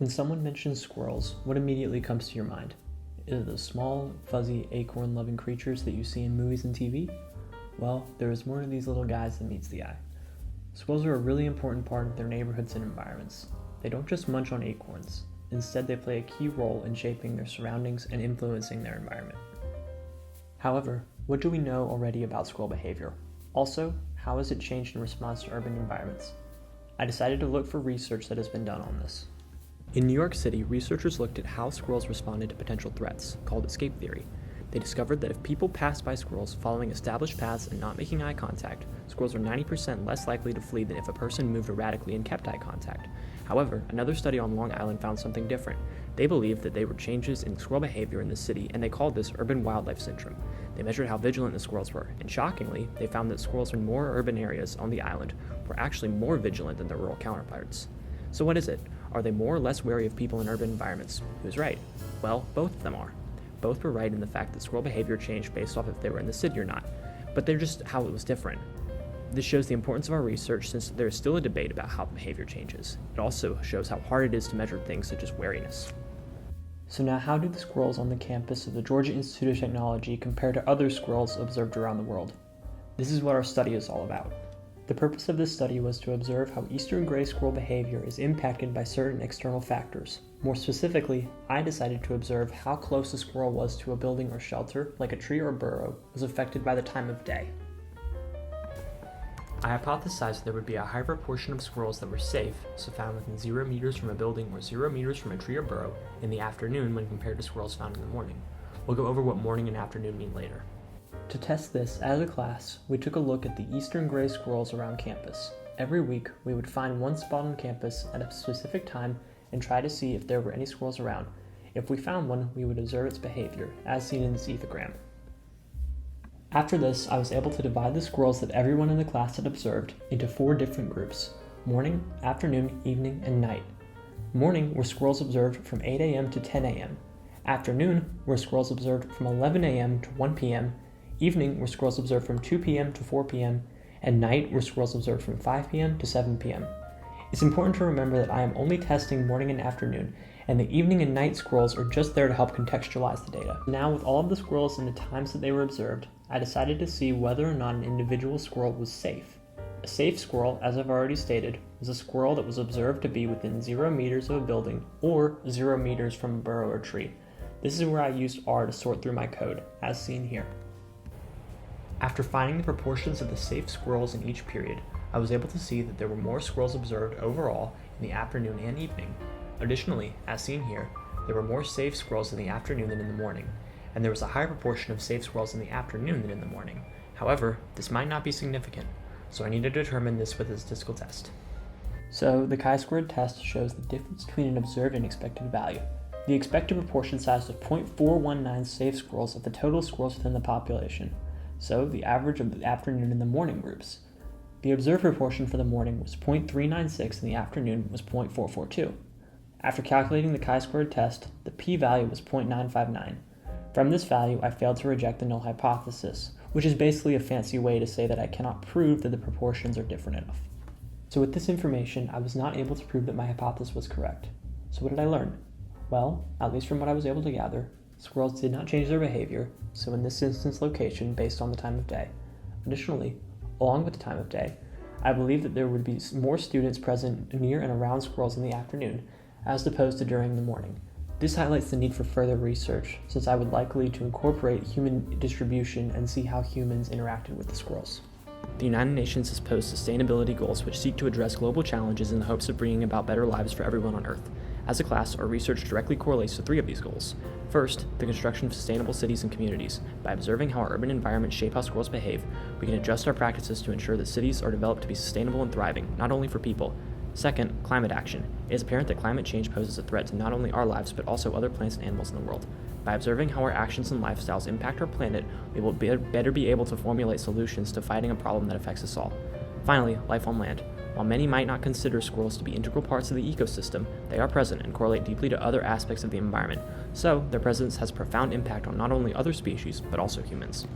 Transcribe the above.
When someone mentions squirrels, what immediately comes to your mind? Is it those small, fuzzy, acorn-loving creatures that you see in movies and TV? Well, there is more to these little guys than meets the eye. Squirrels are a really important part of their neighborhoods and environments. They don't just munch on acorns. Instead, they play a key role in shaping their surroundings and influencing their environment. However, what do we know already about squirrel behavior? Also, how has it changed in response to urban environments? I decided to look for research that has been done on this. In New York City, researchers looked at how squirrels responded to potential threats, called escape theory. They discovered that if people passed by squirrels following established paths and not making eye contact, squirrels are 90% less likely to flee than if a person moved erratically and kept eye contact. However, another study on Long Island found something different. They believed that they were changes in squirrel behavior in the city, and they called this urban wildlife syndrome. They measured how vigilant the squirrels were, and shockingly, they found that squirrels in more urban areas on the island were actually more vigilant than their rural counterparts. So what is it? Are they more or less wary of people in urban environments? Who's right? Well, both of them are. Both were right in the fact that squirrel behavior changed based off if they were in the city or not, but they're just how it was different. This shows the importance of our research since there is still a debate about how behavior changes. It also shows how hard it is to measure things such as wariness. So now how do the squirrels on the campus of the Georgia Institute of Technology compare to other squirrels observed around the world? This is what our study is all about. The purpose of this study was to observe how eastern gray squirrel behavior is impacted by certain external factors. More specifically, I decided to observe how close a squirrel was to a building or shelter, like a tree or burrow, was affected by the time of day. I hypothesized there would be a high proportion of squirrels that were safe, so found within 0 meters from a building or 0 meters from a tree or burrow, in the afternoon when compared to squirrels found in the morning. We'll go over what morning and afternoon mean later. To test this, as a class, we took a look at the eastern gray squirrels around campus. Every week, we would find one spot on campus at a specific time and try to see if there were any squirrels around. If we found one, we would observe its behavior, as seen in this ethogram. After this, I was able to divide the squirrels that everyone in the class had observed into 4 different groups: morning, afternoon, evening, and night. Morning were squirrels observed from 8 a.m. to 10 a.m. Afternoon were squirrels observed from 11 a.m. to 1 p.m. Evening were squirrels observed from 2 p.m. to 4 p.m. And night were squirrels observed from 5 p.m. to 7 p.m. It's important to remember that I am only testing morning and afternoon, and the evening and night squirrels are just there to help contextualize the data. Now, with all of the squirrels and the times that they were observed, I decided to see whether or not an individual squirrel was safe. A safe squirrel, as I've already stated, was a squirrel that was observed to be within 0 meters of a building or 0 meters from a burrow or tree. This is where I used R to sort through my code, as seen here. After finding the proportions of the safe squirrels in each period, I was able to see that there were more squirrels observed overall in the afternoon and evening. Additionally, as seen here, there were more safe squirrels in the afternoon than in the morning, and there was a higher proportion of safe squirrels in the afternoon than in the morning. However, this might not be significant, so I need to determine this with a statistical test. So, the chi-squared test shows the difference between an observed and expected value. The expected proportion size was 0.419 safe squirrels of the total squirrels within the population, so the average of the afternoon and the morning groups. The observed proportion for the morning was 0.396 and the afternoon was 0.442. After calculating the chi-squared test, the p-value was 0.959. From this value, I failed to reject the null hypothesis, which is basically a fancy way to say that I cannot prove that the proportions are different enough. So with this information, I was not able to prove that my hypothesis was correct. So what did I learn? Well, at least from what I was able to gather, squirrels did not change their behavior, so in this instance location based on the time of day. Additionally, along with the time of day, I believe that there would be more students present near and around squirrels in the afternoon, as opposed to during the morning. This highlights the need for further research, since I would likely to incorporate human distribution and see how humans interacted with the squirrels. The United Nations has posed sustainability goals which seek to address global challenges in the hopes of bringing about better lives for everyone on Earth. As a class, our research directly correlates to 3 of these goals. First, the construction of sustainable cities and communities. By observing how our urban environments shape how squirrels behave, we can adjust our practices to ensure that cities are developed to be sustainable and thriving, not only for people. Second, climate action. It is apparent that climate change poses a threat to not only our lives, but also other plants and animals in the world. By observing how our actions and lifestyles impact our planet, we will better be able to formulate solutions to fighting a problem that affects us all. Finally, life on land. While many might not consider squirrels to be integral parts of the ecosystem, they are present and correlate deeply to other aspects of the environment, so their presence has a profound impact on not only other species, but also humans.